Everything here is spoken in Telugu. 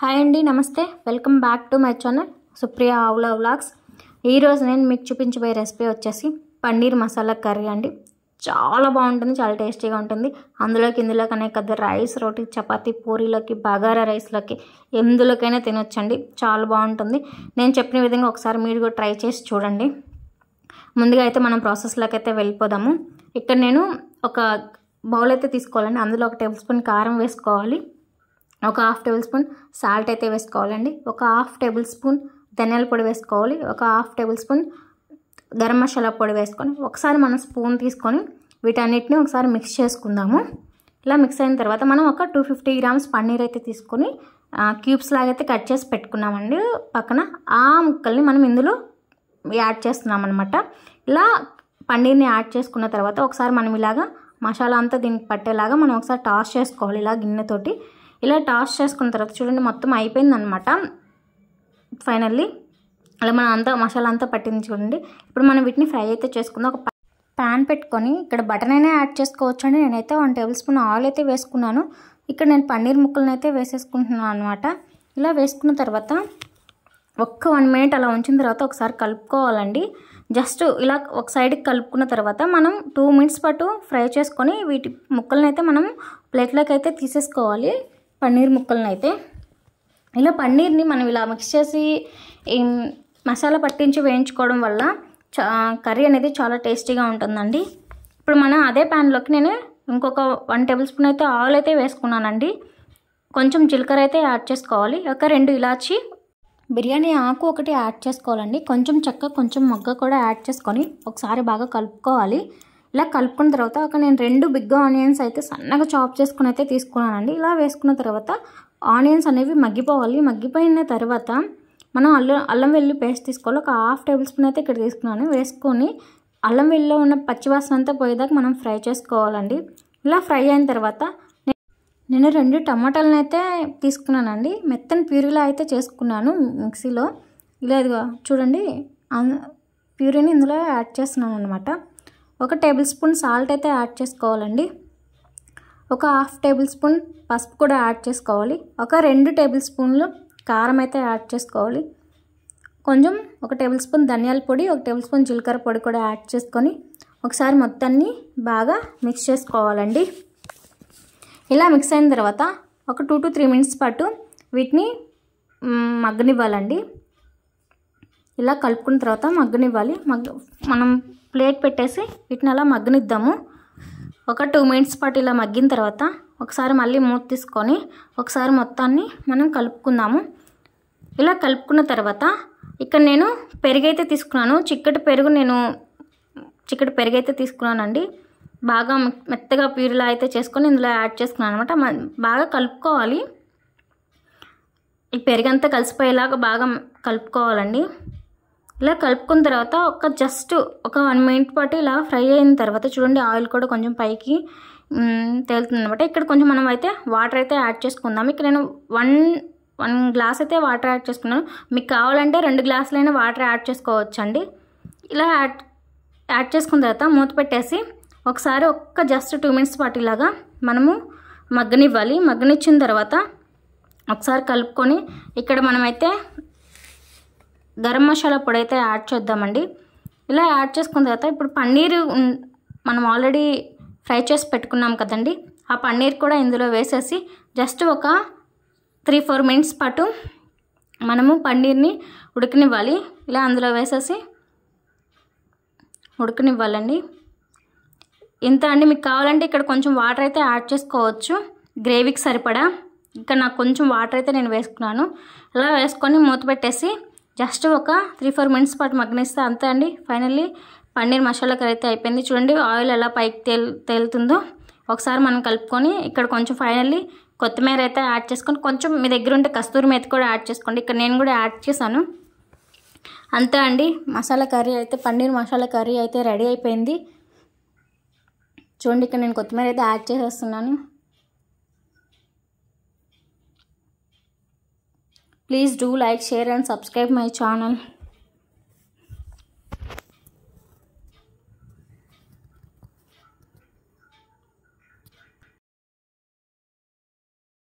హాయ్ అండి, నమస్తే. Welcome back to my channel Supriya ఆవుల వ్లాగ్స్. ఈరోజు నేను మీకు చూపించబోయే రెసిపీ వచ్చేసి పన్నీర్ మసాలా కర్రీ అండి. చాలా బాగుంటుంది, చాలా టేస్టీగా ఉంటుంది. ఇందులోకి అనేక రైస్, రోటీ, చపాతీ, పూరీలోకి, బగారా రైస్లోకి ఎందులోకైనా తినొచ్చండి. చాలా బాగుంటుంది. నేను చెప్పిన విధంగా ఒకసారి మీరు కూడా ట్రై చేసి చూడండి. ముందుగా అయితే మనం ప్రాసెస్లోకి అయితే వెళ్ళిపోదాము. ఇక్కడ నేను ఒక బౌల్ అయితే తీసుకోవాలండి. అందులో 1 టేబుల్ స్పూన్ కారం వేసుకోవాలి, ఒక 1/2 టేబుల్ స్పూన్ సాల్ట్ అయితే వేసుకోవాలండి, ఒక 1/2 టేబుల్ స్పూన్ ధనియాల పొడి వేసుకోవాలి, ఒక 1/2 టేబుల్ స్పూన్ గరం మసాలా పొడి వేసుకొని ఒకసారి మనం స్పూన్ తీసుకొని వీటన్నిటిని ఒకసారి మిక్స్ చేసుకుందాము. ఇలా మిక్స్ అయిన తర్వాత మనం ఒక 250 గ్రామ్స్ పన్నీర్ అయితే తీసుకొని క్యూబ్స్ లాగైతే కట్ చేసి పెట్టుకున్నామండి. పక్కన ఆ ముక్కల్ని మనం ఇందులో యాడ్ చేస్తున్నాం అనమాట. ఇలా పన్నీర్ని యాడ్ చేసుకున్న తర్వాత ఒకసారి మనం ఇలాగా మసాలా అంతా దీనికి పట్టేలాగా మనం ఒకసారి టాస్ చేసుకోవాలి. ఇలా గిన్నెతోటి ఇలా టాస్ చేసుకున్న తర్వాత చూడండి, మొత్తం అయిపోయింది అనమాట. ఫైనల్లీ అలా మనం అంతా మసాలా అంతా పట్టింది చూడండి. ఇప్పుడు మనం వీటిని ఫ్రై అయితే చేసుకుందాం. ఒక ప్యాన్ పెట్టుకొని ఇక్కడ బటర్ అయినా యాడ్ చేసుకోవచ్చు అండి. నేనైతే 1 టేబుల్ స్పూన్ ఆయిల్ అయితే వేసుకున్నాను. ఇక్కడ నేను పన్నీర్ ముక్కలను అయితే వేసేసుకుంటున్నాను అనమాట. ఇలా వేసుకున్న తర్వాత ఒక్క 1 మినిట్ అలా ఉంచిన తర్వాత ఒకసారి కలుపుకోవాలండి. జస్ట్ ఇలా ఒక సైడ్కి కలుపుకున్న తర్వాత మనం 2 మినిట్స్ పాటు ఫ్రై చేసుకొని వీటి ముక్కలను అయితే మనం ప్లేట్లోకి అయితే తీసేసుకోవాలి. పన్నీర్ ముక్కలను అయితే ఇలా పన్నీర్ని మనం ఇలా మిక్స్ చేసి మసాలా పట్టించి వేయించుకోవడం వల్ల కర్రీ అనేది చాలా టేస్టీగా ఉంటుందండి. ఇప్పుడు మనం అదే ప్యాన్లోకి నేను ఇంకొక 1 టేబుల్ స్పూన్ అయితే ఆయిల్ అయితే వేసుకున్నానండి. కొంచెం జీలకర్ర అయితే యాడ్ చేసుకోవాలి, ఒక 2 ఇలాచి బిర్యానీ ఆకు ఒకటి యాడ్ చేసుకోవాలండి. కొంచెం చెక్క, కొంచెం మొగ్గ కూడా యాడ్ చేసుకొని ఒకసారి బాగా కలుపుకోవాలి. ఇలా కలుపుకున్న తర్వాత నేను 2 బిగ్ ఆనియన్స్ అయితే సన్నగా చాప్ చేసుకుని అయితే తీసుకున్నానండి. ఇలా వేసుకున్న తర్వాత ఆనియన్స్ అనేవి మగ్గిపోవాలి. మగ్గిపోయిన తర్వాత మనం అల్లం వెల్లుల్లి పేస్ట్ తీసుకోవాలి. ఒక 1/2 టేబుల్ స్పూన్ అయితే ఇక్కడ తీసుకున్నాను. వేసుకొని అల్లం వెల్లుల్లిలో ఉన్న పచ్చివాసన అంతా పోయేదాకా మనం ఫ్రై చేసుకోవాలండి. ఇలా ఫ్రై అయిన తర్వాత నేను 2 టమాటాలను అయితే తీసుకున్నానండి. మెత్తని ప్యూరీలా అయితే చేసుకున్నాను మిక్సీలో. ఇలా ఇదిగో చూడండి, ప్యూరీని ఇందులో యాడ్ చేస్తున్నాను అనమాట. 1 టేబుల్ స్పూన్ సాల్ట్ అయితే యాడ్ చేసుకోవాలండి. ఒక 1/2 టేబుల్ స్పూన్ పసుపు కూడా యాడ్ చేసుకోవాలి. ఒక 2 టేబుల్ స్పూన్లు కారం అయితే యాడ్ చేసుకోవాలి. కొంచెం 1 టేబుల్ స్పూన్ ధనియాల పొడి, 1 టేబుల్ స్పూన్ జీలకర్ర పొడి కూడా యాడ్ చేసుకొని ఒకసారి మొత్తాన్ని బాగా మిక్స్ చేసుకోవాలండి. ఇలా మిక్స్ అయిన తర్వాత ఒక 2 to 3 మినిట్స్ పాటు వీటిని మగ్గనివ్వాలండి. ఇలా కలుపుకున్న తర్వాత మగ్గనివ్వాలి. మనం ప్లేట్ పెట్టేసి వీటిని అలా మగ్గనిద్దాము. ఒక 2 మినిట్స్ పాటు ఇలా మగ్గిన తర్వాత ఒకసారి మళ్ళీ మూత తీసుకొని ఒకసారి మొత్తాన్ని మనం కలుపుకుందాము. ఇలా కలుపుకున్న తర్వాత ఇక్కడ నేను పెరుగైతే తీసుకున్నాను. చిక్కటి పెరుగైతే తీసుకున్నానండి. బాగా మెత్తగా ప్యూరీలా అయితే చేసుకొని ఇందులో యాడ్ చేసుకున్నాను అనమాట. బాగా కలుపుకోవాలి. ఈ పెరుగంతా కలిసిపోయేలాగా బాగా కలుపుకోవాలండి. ఇలా కలుపుకున్న తర్వాత ఒక 1 మినిట్ పాటు ఇలా ఫ్రై అయిన తర్వాత చూడండి, ఆయిల్ కూడా కొంచెం పైకి తేలుతుంది అనమాట. ఇక్కడ కొంచెం మనం అయితే వాటర్ అయితే యాడ్ చేసుకుందాం. ఇక్కడ నేను 1 గ్లాస్ అయితే వాటర్ యాడ్ చేసుకున్నాను. మీకు కావాలంటే 2 గ్లాసులైనా వాటర్ యాడ్ చేసుకోవచ్చండి. ఇలా యాడ్ చేసుకున్న తర్వాత మూత పెట్టేసి ఒకసారి జస్ట్ 2 మినిట్స్ పాటు ఇలాగా మనము మగ్గనివ్వాలి. మగ్గనిచ్చిన తర్వాత ఒకసారి కలుపుకొని ఇక్కడ మనమైతే గరం మసాలా పొడి అయితే యాడ్ చేద్దామండి. ఇలా యాడ్ చేసుకున్న తర్వాత ఇప్పుడు పన్నీర్ మనం ఆల్రెడీ ఫ్రై చేసి పెట్టుకున్నాం కదండి, ఆ పన్నీర్ కూడా ఇందులో వేసేసి జస్ట్ ఒక 3-4 మినిట్స్ పాటు మనము పన్నీర్ని ఉడకనివ్వాలి. ఇలా అందులో వేసేసి ఉడకనివ్వాలండి. ఇంత అండి. మీకు కావాలంటే ఇక్కడ కొంచెం వాటర్ అయితే యాడ్ చేసుకోవచ్చు గ్రేవీకి సరిపడా. ఇక్కడ నాకు కొంచెం వాటర్ అయితే నేను వేసుకున్నాను. ఇలా వేసుకొని మూత పెట్టేసి జస్ట్ ఒక 3-4 మినిట్స్ పాటు మగ్గనిస్తే అంతే అండి. ఫైనల్లీ పన్నీర్ మసాలా కర్రీ అయితే అయిపోయింది. చూడండి, ఆయిల్ ఎలా పైకి తేలుతుందో. ఒకసారి మనం కలుపుకొని ఇక్కడ కొంచెం ఫైనల్లీ కొత్తిమీర అయితే యాడ్ చేసుకొని కొంచెం మీ దగ్గర ఉంటే కస్తూరి మేతి కూడా యాడ్ చేసుకోండి. ఇక్కడ నేను కూడా యాడ్ చేశాను. అంతే అండి, పన్నీర్ మసాలా కర్రీ అయితే రెడీ అయిపోయింది. చూడండి, ఇక్కడ నేను కొత్తిమీర అయితే యాడ్ చేసేస్తున్నాను. Please do like, share and subscribe my channel.